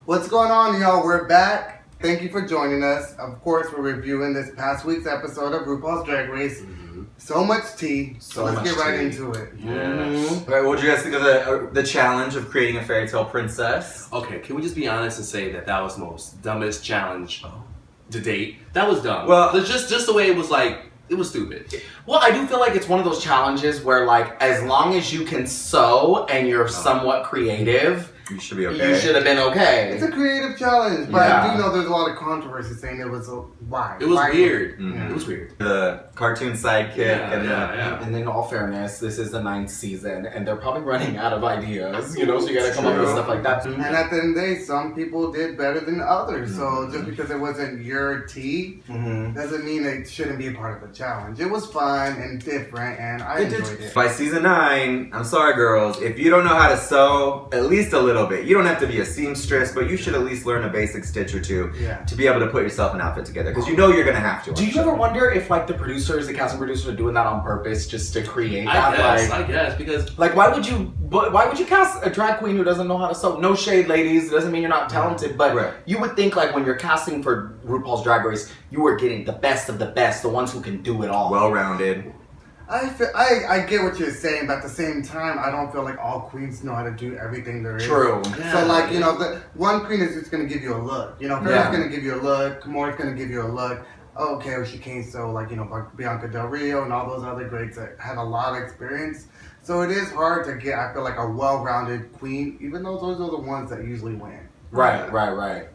What's going on, y'all? We're back. Thank you for joining us. Of course, we're reviewing this past week's episode of RuPaul's Drag Race. So much tea. So let's get right into it. All right, what did you guys think of the challenge of creating a fairytale princess? Okay, can we just be honest and say that was the most dumbest challenge to date? That was dumb. Well, just the way it was like, it was stupid. Well, I do feel like it's one of those challenges where, like, as long as you can sew and you're somewhat creative, you should be okay. You should have been okay. It's a creative challenge, but I do know there's a lot of controversy saying it was why. It was weird. Mm-hmm. It was weird. The cartoon sidekick And in all fairness, this is the 9th season, and they're probably running out of ideas, you know, so you gotta come up with stuff like that. And at the end of the day, some people did better than others, so just because it wasn't your tea doesn't mean it shouldn't be a part of the challenge. It was fun and different, and I enjoyed it. By season 9, I'm sorry girls, if you don't know how to sew, at least a little bit. You don't have to be a seamstress, but you should at least learn a basic stitch or two to be able to put yourself an outfit together, because you know you're gonna have to. Do you ever wonder if, like, the casting producers are doing that on purpose just to create that? I guess, because... Like, why would you cast a drag queen who doesn't know how to sew? No shade, ladies. It doesn't mean you're not talented, but you would think, like, when you're casting for RuPaul's Drag Race, you are getting the best of the best, the ones who can do it all. Well-rounded. I get what you're saying, but at the same time, I don't feel like all queens know how to do everything there is. True. So, like, you know, the one queen is just going to give you a look. You know, Farrah's going to give you a look. Kimora's going to give you a look. Okay, well, she can't sew, like, you know, Bianca Del Rio and all those other greats that have a lot of experience. So it is hard to get, I feel like, a well-rounded queen, even though those are the ones that usually win. Right.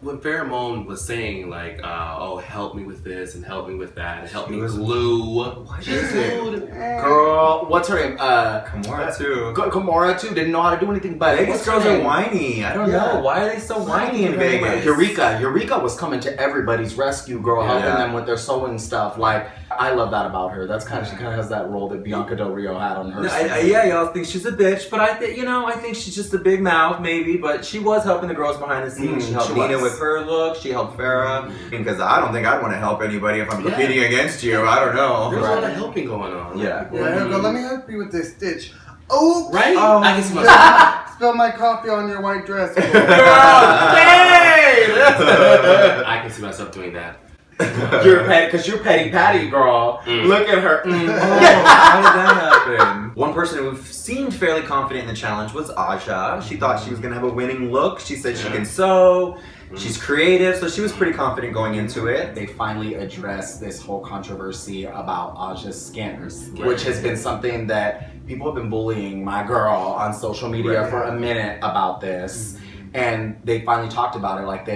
When Farrah Moan was saying, like, oh, help me with this and help me with that, help me glue. What she glued. Girl, what's her name? Kimora too. Kimora too didn't know how to do anything, but Vegas girls are whiny. I don't know. Why are they so whiny in Vegas? Eureka was coming to everybody's rescue, girl, helping them with their sewing stuff. Like, I love that about her. That's she kind of has that role that Bianca Del Rio had on her. Y'all think she's a bitch, but I think she's just a big mouth, maybe. But she was helping the girls behind the scenes. She helped Nina with her look. She helped Farrah. Because I don't think I'd want to help anybody if I'm competing against you. I don't know. There's a lot of helping going on. Let me help you with this stitch. Oh, right? I can see myself. Spill my coffee on your white dress. Girl, I can see myself doing that. You're petty Patty, girl. Look at her. How did that happen? One person who seemed fairly confident in the challenge was Aja. She thought she was gonna have a winning look. She said she can sew. She's creative, so she was pretty confident going into it. They finally addressed this whole controversy about Aja's skin, which has been something that people have been bullying my girl on social media for a minute about this. And they finally talked about it. Like,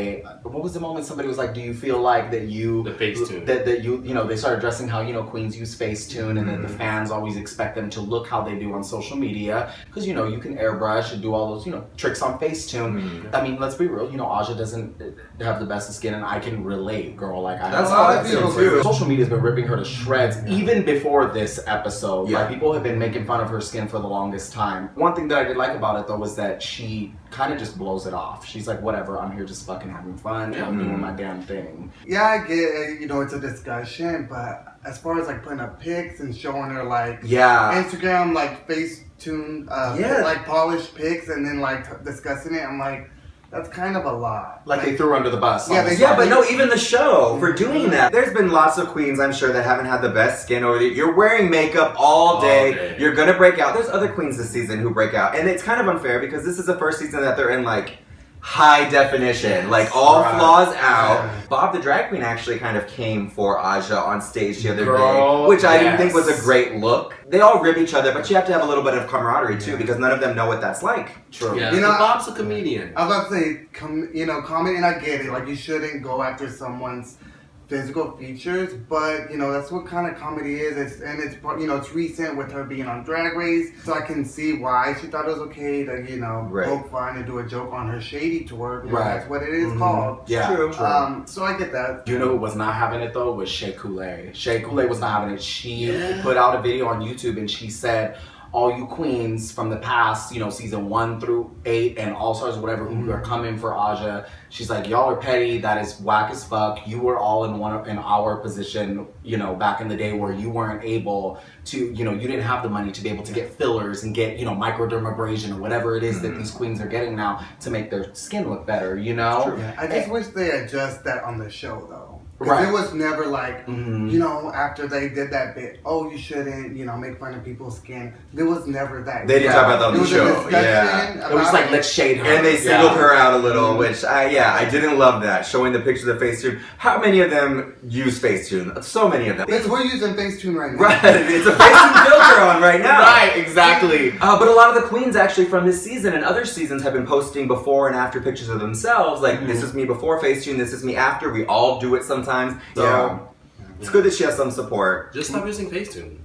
what was the moment somebody was like, do you feel like that you... The Facetune. That you know, they started addressing how, you know, queens use Facetune and that the fans always expect them to look how they do on social media. Because, you know, you can airbrush and do all those, you know, tricks on Facetune. I mean, let's be real. You know, Aja doesn't have the best of skin, and I can relate, girl. Like, that's how I feel too. Social media's been ripping her to shreds, even before this episode. Like, people have been making fun of her skin for the longest time. One thing that I did like about it, though, was that she kind of just blows it off. She's like, whatever, I'm here just fucking having fun and I'm doing my damn thing. Yeah, I get it, you know, it's a discussion, but as far as like putting up pics and showing her like Instagram, like Facetune, like polished pics and then like discussing it, I'm like, that's kind of a lot. Like they threw her under the bus. But no, even the show, for doing that, there's been lots of queens, I'm sure, that haven't had the best skin over the... You're wearing makeup all day. You're gonna break out. There's other queens this season who break out. And it's kind of unfair because this is the first season that they're in, like, high definition, like all flaws out. Bob the drag queen actually kind of came for Aja on stage the other day, which I didn't think was a great look. They all rib each other, but you have to have a little bit of camaraderie too, because none of them know what that's like. True. Yeah, you know, Bob's a comedian. I was about to say, comedy, and I get it. Like, you shouldn't go after someone's physical features, but you know that's what kind of comedy is. It's recent with her being on Drag Race, so I can see why she thought it was okay to poke fun and do a joke on her shady tour. Because that's what it is called. Yeah, true. So I get that. You know who was not having it though was Shea Coulee. Shea Coulee was not having it. She put out a video on YouTube and she said, all you queens from the past, you know, season 1 through 8 and All Stars, whatever, who are coming for Aja. She's like, y'all are petty. That is whack as fuck. You were all in our position, you know, back in the day where you weren't able to, you know, you didn't have the money to be able to get fillers and get, you know, microdermabrasion or whatever it is that these queens are getting now to make their skin look better, you know? Yeah, I just wish they adjust that on the show though. Right. It was never like, you know, after they did that bit, oh, you shouldn't, you know, make fun of people's skin. There was never that. They didn't talk about that on the show. Yeah. It was like, let's shade her. And they singled her out a little, which I didn't love that. Showing the pictures of Facetune. How many of them use Facetune? So many of them. We're using Facetune right now. Right. It's a Facetune filter on right now. Right, exactly. But a lot of the queens actually from this season and other seasons have been posting before and after pictures of themselves. Like, this is me before Facetune, this is me after. We all do it sometimes. So it's good that she has some support. Just stop using Facetune.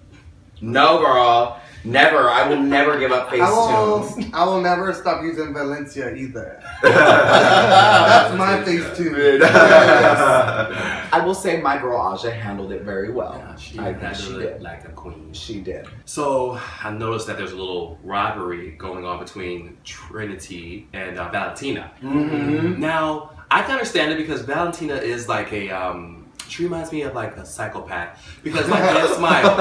No, girl. Never. I will never give up Facetune. I will never stop using Valencia either. That's my Facetune. I will say my girl Aja handled it very well. Yeah, she did. it like a queen. She did. So I noticed that there's a little rivalry going on between Trinity and Valentina. Now, I can understand it because Valentina is like a she reminds me of like a psychopath because like that smile.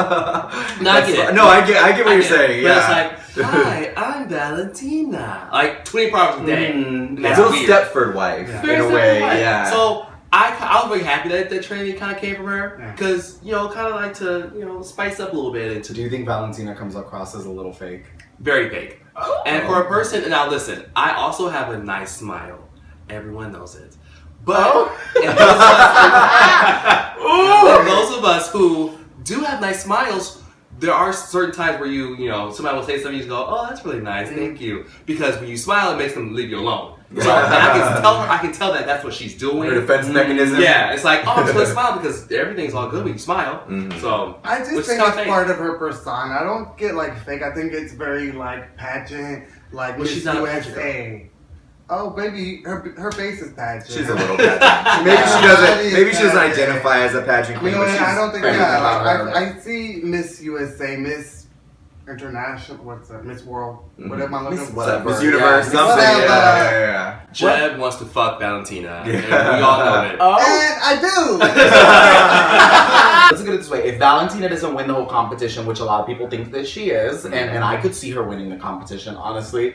No, I get it. No, I get what you're saying. But Yeah. it's like, hi, I'm Valentina. Like 24 hours a day. It's a little Stepford wife in a way. Yeah. So I was very happy that Trinity kind of came from her because you know kind of like to you know spice up a little bit. Do you think Valentina comes across as a little fake? Very fake. And for a person, now listen, I also have a nice smile. Everyone knows it. But and those of us who do have nice smiles, there are certain times where you know, somebody will say something, you go, oh, that's really nice, thank you. Because when you smile, it makes them leave you alone. So I can tell that that's what she's doing. Her defense mechanism. Yeah, it's like, oh, I'm just gonna smile because everything's all good when you smile. So I just think it's part of her persona. I don't get like fake. I think it's very like pageant, like Miss USA. Oh, baby, her face is pageant. She's a little pageant. Maybe she doesn't identify as a pageant queen. You know, but she's I don't think I I see Miss USA, Miss International, what's that? Miss World, whatever am I looking for? Miss Universe, something. Yeah. Jeb wants to fuck Valentina. And we all know it. And I do. Let's look at it this way. If Valentina doesn't win the whole competition, which a lot of people think that she is, and I could see her winning the competition, honestly.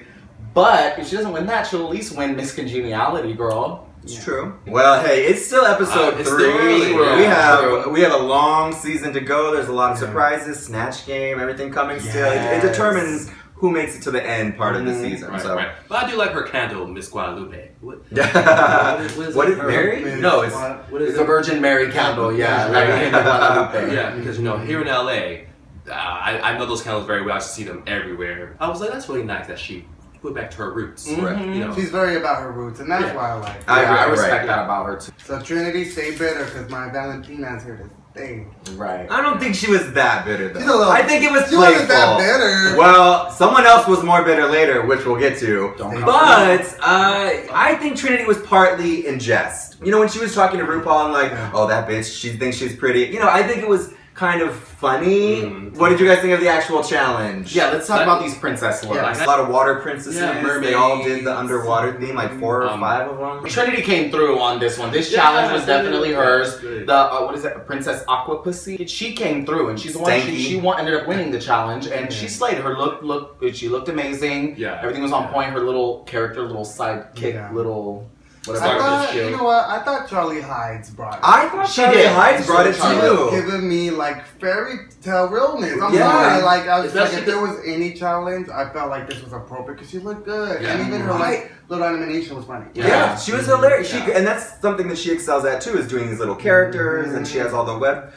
But if she doesn't win that, she'll at least win Miss Congeniality, girl. It's true. Well, hey, it's still episode 3. Still early. We have a long season to go. There's a lot of surprises, snatch game, everything coming still. It determines who makes it to the end part of the season. Right. But I do like her candle, Miss Guadalupe. What is Mary? No, It's a Virgin Mary candle. Yeah, like Guadalupe. Yeah, because you know here in LA, I know those candles very well. I see them everywhere. I was like, that's really nice that she went back to her roots. You know. She's very about her roots, and that's why I like her. I respect that about her too. So Trinity, stay bitter because my Valentina's here to stay. Right. I don't think she was that bitter though. She's a little, I think it was she playful. wasn't that bitter. Well, someone else was more bitter later, which we'll get to. But I think Trinity was partly in jest. You know, when she was talking to RuPaul and like, oh, that bitch, she thinks she's pretty. You know, I think it was kind of funny. What did you guys think of the actual challenge? Yeah, let's talk about these princess looks. A lot of water princesses. Mermaids. They all did the underwater theme, like 4 or 5 of them. Trinity came through on this one. This challenge was definitely hers. The what is it? Princess Aqua Pussy. She came through, and she's the one. She ended up winning the challenge, and she slayed. Her look. She looked amazing. Yeah, everything was on point. Her little character, little sidekick, little. You know what? I thought Charlie Hides brought it. I thought Charlie Hides brought it too. She was giving me like fairy tale realness. I'm sorry. Like I was like, if there was any challenge, I felt like this was appropriate because she looked good, and even her like little animation was funny. Yeah, she was hilarious. And that's something that she excels at too, is doing these little characters, and she has all the web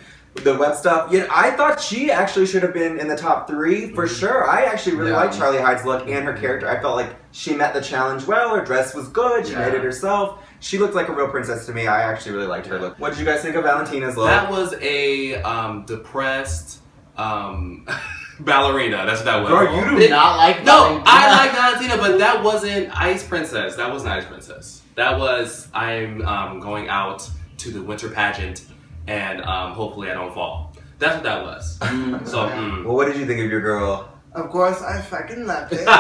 stuff. You know, I thought she actually should have been in the top 3 for sure. I actually really liked Charlie Hides' look and her character. I felt like she met the challenge well. Her dress was good. She made it herself. She looked like a real princess to me. I actually really liked her look. What did you guys think of Valentina's look? That was a depressed ballerina. That's what that was. Girl, you do not like Valentina. No, I like Valentina, but that wasn't Ice Princess. That wasn't Ice Princess. That was I'm going out to the winter pageant and hopefully I don't fall. That's what that was. Well, what did you think of your girl? Of course, I fucking loved it. No,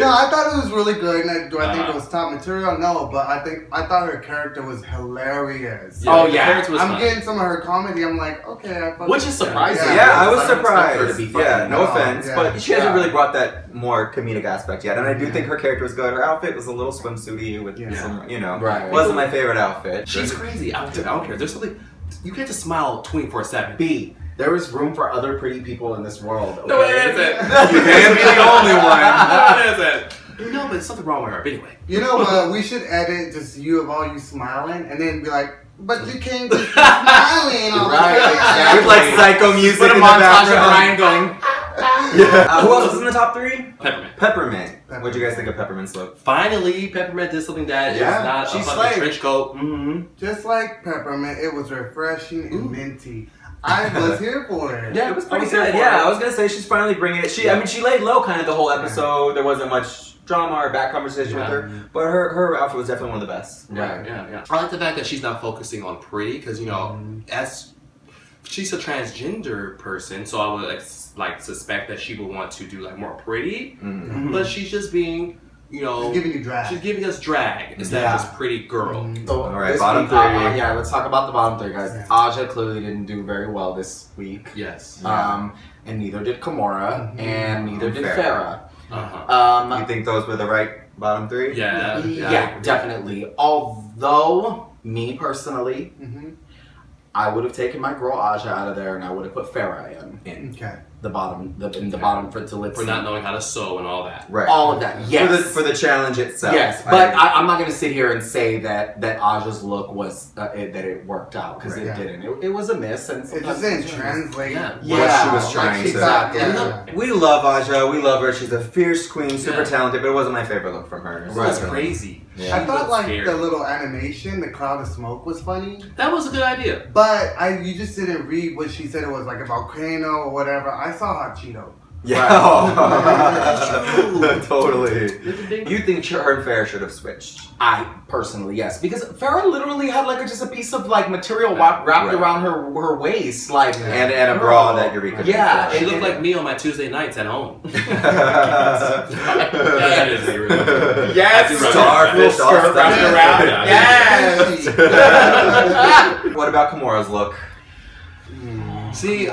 I thought it was really good. And do I think it was top material? No, but I thought her character was hilarious. Yeah, I'm getting some of her comedy. I'm like, okay, which is surprising. Yeah, I was surprised. Yeah, no offense, but she hasn't really brought that more comedic aspect yet. And I do think her character was good. Her outfit was a little swimsuity with some, wasn't my favorite outfit. She's crazy. I don't care. There's something. You get to smile 24/7. B. There is room for other pretty people in this world. Okay? No, it isn't. You can't be the only one. No, it isn't. No, but there's something wrong with her. But anyway. You know what? We should edit just you smiling, and then be like, but you can't just keep smiling all the time. Exactly. With like psycho music Put a in the montage of background. Ryan going. Who else was in the top 3? Peppermint. What'd you guys think of Peppermint's look? Finally, Peppermint did something that is not a fucking trench coat. Mm-hmm. Just like Peppermint, it was refreshing and minty. I was here for it. Yeah, it was pretty good. Yeah, I was gonna say she's finally bringing it. I mean, she laid low kind of the whole episode. There wasn't much drama or back conversation with her, but her outfit was definitely one of the best. Yeah. I like the fact that she's not focusing on pretty because as she's a transgender person, so I would suspect that she would want to do like more pretty, but she's just being. She's giving you drag. She's giving us drag instead of just pretty girl. So, all right, bottom 3. Let's talk about the bottom 3, guys. Aja clearly didn't do very well this week. Yes. And neither did Kimora, and neither did Farrah. You think those were the right bottom 3? Yeah, definitely. Although, me personally, I would have taken my girl Aja out of there, and I would have put Farrah in. Okay. The bottom for to lip for not knowing how to sew and all that. Right. All of that. Yes. For the challenge itself. Yes. But I'm not going to sit here and say that Aja's look was that it worked out because it didn't. It was a miss, and it just didn't translate. What she was trying to. Exactly. We love Aja. We love her. She's a fierce queen, super talented. But it wasn't my favorite look from her. It was crazy. Yeah. I thought the little animation, the cloud of smoke, was funny. That was a good idea. But you just didn't read what she said. It was like a volcano or whatever. I saw Hot Cheeto. Yeah, totally. You think her and Farrah should have switched? I personally, yes, because Farrah literally had just a piece of material wrapped around her waist, and a bra that Eureka. Yeah, she looked like me on my Tuesday nights at home. Yes, starfish all wrapped around. Yes. What about Kimora's look? See,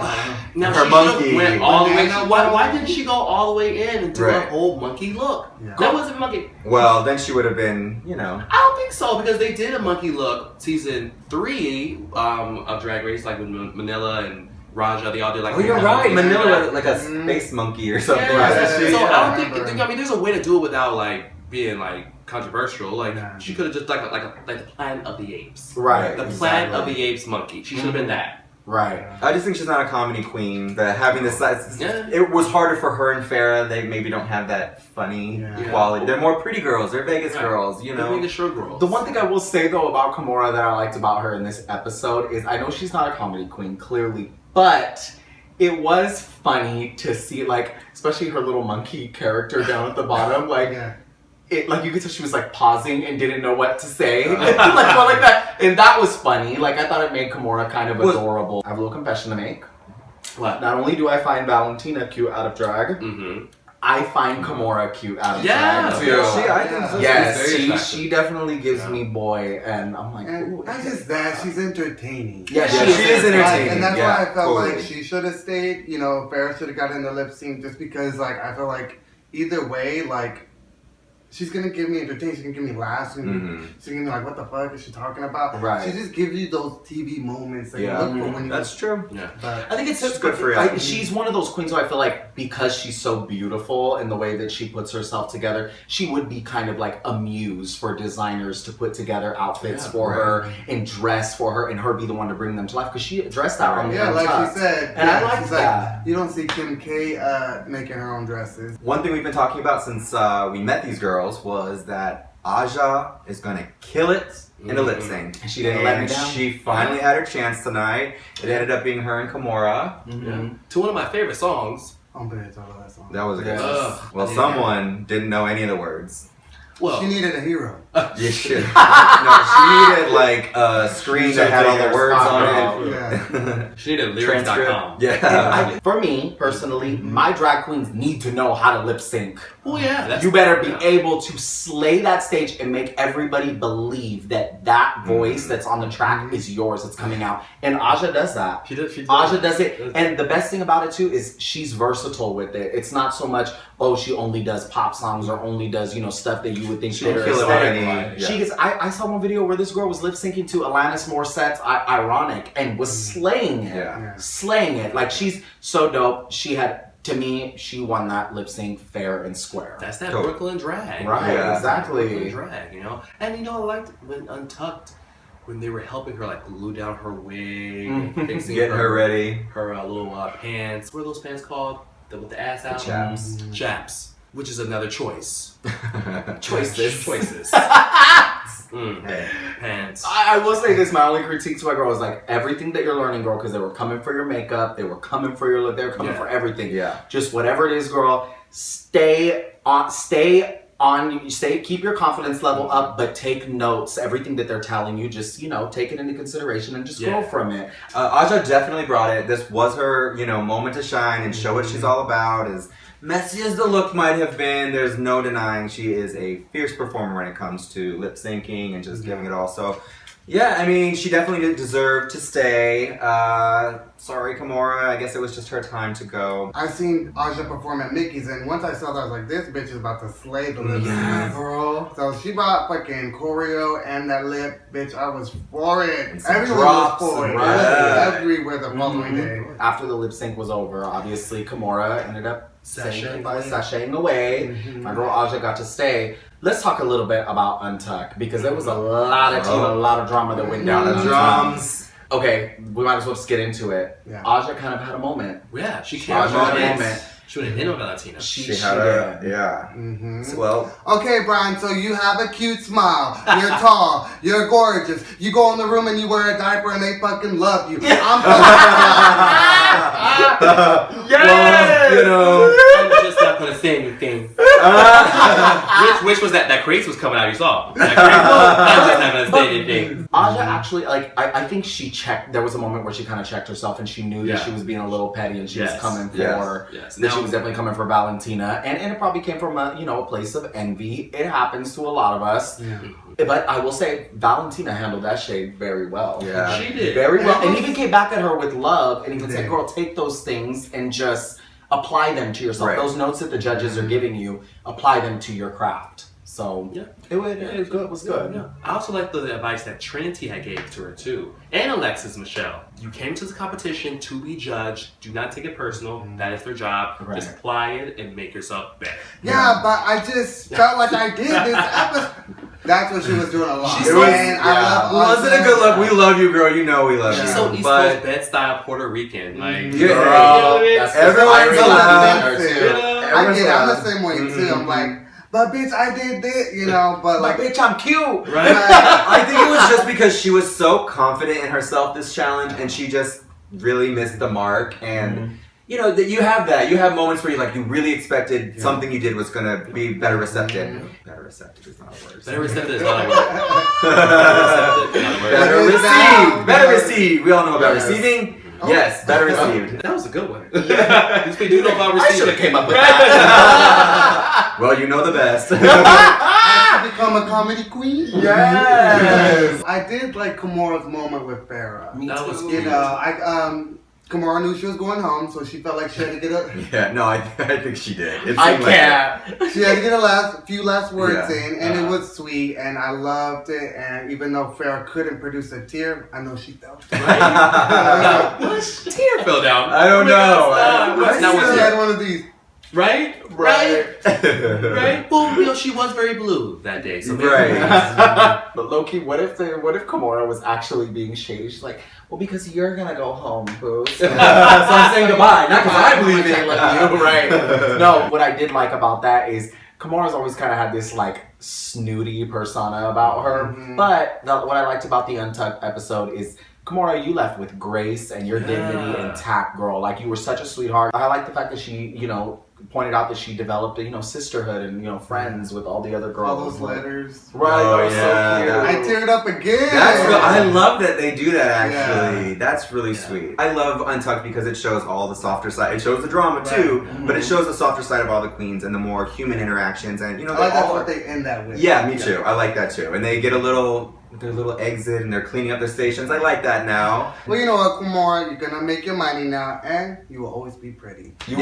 now her she monkey went all the way. Why didn't she go all the way in and do her whole monkey look? Yeah. That wasn't a monkey. Well, then she would have been, I don't think so because they did a monkey look season 3 of Drag Race, like with Manila and Raja. They all did Oh, you're right. Manila like a space monkey or something. Yeah. So I don't think. I mean, there's a way to do it without being controversial. She could have just like the Planet of the Apes. Right. The Planet of the Apes monkey. She should have been that. Right. I just think she's not a comedy queen. Having this, it was harder for her and Farrah. They maybe don't have that funny quality. They're more pretty girls. They're Vegas girls, They're Vegas show girls. The one thing I will say though about Kimora that I liked about her in this episode is I know she's not a comedy queen, clearly, but it was funny to see especially her little monkey character down at the bottom, you could tell she was pausing and didn't know what to say, like that, and that was funny. I thought it made Kimora kind of adorable. I have a little confession to make. What? Not only do I find Valentina cute out of drag, I find Kimora cute out of drag too. I think so. Yes, she definitely gives me boy, and I'm like, ooh. Not just that, she's entertaining. Yeah, she is entertaining, and that's why I felt like she should have stayed. Farrah should have got in the lip sync just because, I feel like either way, she's gonna give me entertainment. She's gonna give me laughs. She's gonna be like, "What the fuck is she talking about?" Right. She just gives you those TV moments that you look for when you. That's true. Yeah. I think it's just good for you. She's one of those queens who I feel like because she's so beautiful in the way that she puts herself together, she would be kind of like a muse for designers to put together outfits for her and dress for her, and her be the one to bring them to life because she dressed that way. Yeah, like she said. And I like that. You don't see Kim K making her own dresses. One thing we've been talking about since we met these girls was that Aja is gonna kill it in a lip sync. And she didn't let me down. She finally had her chance tonight. It ended up being her and Kimora. To one of my favorite songs. That was a good song. Well, someone didn't know any of the words. Well, she needed a hero. You should. No, she needed like a screen that had all the words on it. Yeah. She needed lyrics.com. Yeah. For me, personally, my drag queens need to know how to lip sync. Oh yeah. You better be able to slay that stage and make everybody believe that that voice that's on the track is yours. It's coming out. And Aja does that. She does. Aja does it. And the best thing about it too is she's versatile with it. It's not so much, oh, she only does pop songs or only does, stuff that you would think She'll that are kill it aesthetic. already. She gets, I saw one video where this girl was lip syncing to Alanis Morissette's Ironic and was slaying it. Yeah. Slaying it. Like, she's so dope. She had, to me, she won that lip sync fair and square. That's that Totally. Brooklyn drag. Right, Yeah. exactly. Brooklyn drag, And I liked when Untucked, when they were helping her like glue down her wig, fixing Get her ready. her little pants. What are those pants called? With the ass out? Chaps. Chaps. Which is another choice. Choices. Pants. I will say this, my only critique to my girl is like everything that you're learning, girl, because they were coming for your makeup, they were coming for your look, they were coming for everything. Yeah. Just whatever it is, girl, keep your confidence level up, but take notes. Everything that they're telling you, just, take it into consideration and just go from it. Aja definitely brought it. This was her, moment to shine and show what she's all about. As messy as the look might have been, there's no denying she is a fierce performer when it comes to lip syncing and just giving it all. So, yeah, I mean, she definitely did deserve to stay. Sorry, Kimora. I guess it was just her time to go. I've seen Aja perform at Mickey's, and once I saw that, I was like, this bitch is about to slay the lip sync. Yes. Girl. So she brought fucking choreo and that lip, bitch. I was for it. Some Everyone drops, was for it. right? It was everywhere the following day. After the lip sync was over, obviously Kimora ended up sashaying away. My girl Aja got to stay. Let's talk a little bit about Untucked, because there was a lot of a lot of drama that went down. The drums. Okay, we might as well just get into it. Yeah. Aja kind of had a moment. Yeah, she came Aja had a out. moment. She went in on Valentina. She had a, yeah. Well, Okay, Brian, so you have a cute smile. You're tall. You're gorgeous. You go in the room and you wear a diaper and they fucking love you. I'm well, I'm just not gonna say anything. Which was that craze was coming out, you saw. I'm just not gonna say anything. Aja actually, I think she checked, there was a moment where she kind of checked herself and she knew that she was being a little petty and she was coming for, that she was definitely coming for Valentina. And it probably came from a place of envy. It happens to a lot of us. Yeah. But I will say, Valentina handled that shade very well. Yeah. She did. Very well. And even came back at her with love and even said, girl, take those things and just apply them to yourself. Right. Those notes that the judges are giving you, apply them to your craft. So it was good. It was good. Yeah. I also like the advice that Trinity had gave to her too, and Alexis Michelle. You came to the competition to be judged. Do not take it personal. That is their job. Right. Just apply it and make yourself better. Yeah, but I just felt like I did this episode. That's what she was doing a lot. She's so- I love wasn't a good look. We love you, girl. You know we love you. She's so East But Coast Bed-Style Puerto Rican. Like, Yeah. Girl, that's Everyone's Irish allowed. in her, too. Yeah. I get it. I'm the same way too. I'm like, but bitch, I did this, but But like, bitch, I'm cute. right? I think it was just because she was so confident in herself this challenge, and she just really missed the mark. And that you have that. You have moments where you really expected something you did was gonna be better receptive. Better receptive is not a word. Better receptive is not a word. Better received. Better received. We all know about receiving. Yes, better received. That was a good one. We do know about I should receiving. have came up with that. Well, you know the best. I have become a comedy queen. Yes. I did like Kimora's moment with Farrah. That was Kimora knew she was going home, so she felt like she had to get a. Yeah, no, I think she did. It I seemed like can't. She had to get a few last words Yeah. in, and it was sweet, and I loved it. And even though Farrah couldn't produce a tear, I know she felt it. What tear fell down? I don't know. I That was still it. had one of these. Right? Well, she was very blue that day. So maybe- Right. But low-key, what if Kimora was actually being shady? She's like, well, because you're gonna go home, boo. So I'm saying goodbye. Not because I believe in you. Right. No, what I did like about that is Kimora's always kind of had this snooty persona about her. But what I liked about the Untucked episode is Kimora, you left with grace and your dignity intact, girl. Like, you were such a sweetheart. I like the fact that she, pointed out that she developed a sisterhood and friends with all the other girls. All those letters. Right, Oh, that was yeah. so cute. I teared up again. I love that they do that actually. Yeah. That's really sweet. I love Untucked because it shows all the softer side. It shows the drama too, but it shows the softer side of all the queens and the more human interactions and I like that's what they end that with. Yeah, me too. I like that too. And they get their little exit and they're cleaning up their stations. I like that now. Well, you know what, Kimora, you're gonna make your money now, and you will always be pretty. You're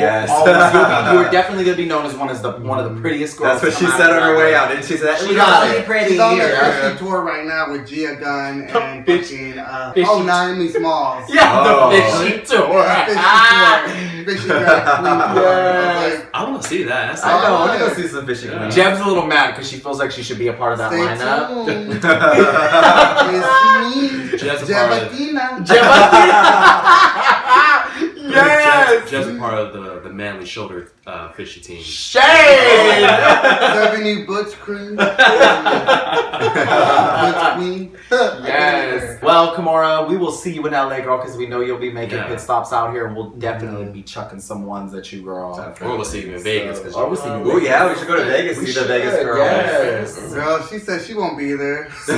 definitely gonna be known as one of the prettiest girls. That's what she said on her way out, didn't she? Say that? She gotta be pretty. She's on the Fishy tour right now with Gia Gunn and fucking Naomi Smalls. Yeah, the Fishy tour. Fishy drag queen tour. Yes. I want to see that. That's I know. I want to go see some fishing. Yeah. Jeb's a little mad because she feels like she should be a part of that Stay lineup. tuned. It's me, Jeb's a part of Jebatina. Yes. Jeb's a part of the manly shoulder fishy team. Shade. Serving you Butch Cream. Butch Queen. Yes. Well, Kimora, we will see you in LA, girl, because we know you'll be making Yeah. pit stops out here, and we'll definitely be chucking some ones at you, girl. Or we'll see you in Vegas. Or we'll see you in Oh yeah, we should go to Vegas. We See the should, Vegas girl. yes. Girl, she said she won't be there. See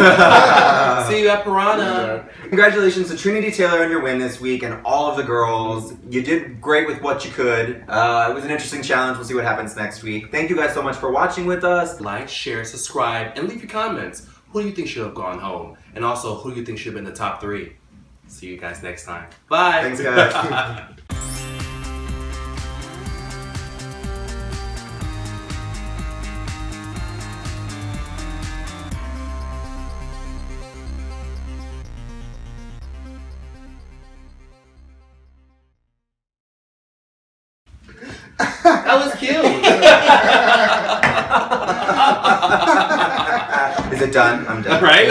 you at Piranha. Congratulations to Trinity Taylor on your win this week and all of the girls. You did great with what you could. It was an interesting challenge. We'll see what happens next week. Thank you guys so much for watching with us. Like, share, subscribe, and leave your comments. Who do you think should have gone home? And also, who do you think should have been the top 3? See you guys next time. Bye. Thanks, guys. That was cute. Is it done? I'm done. Right?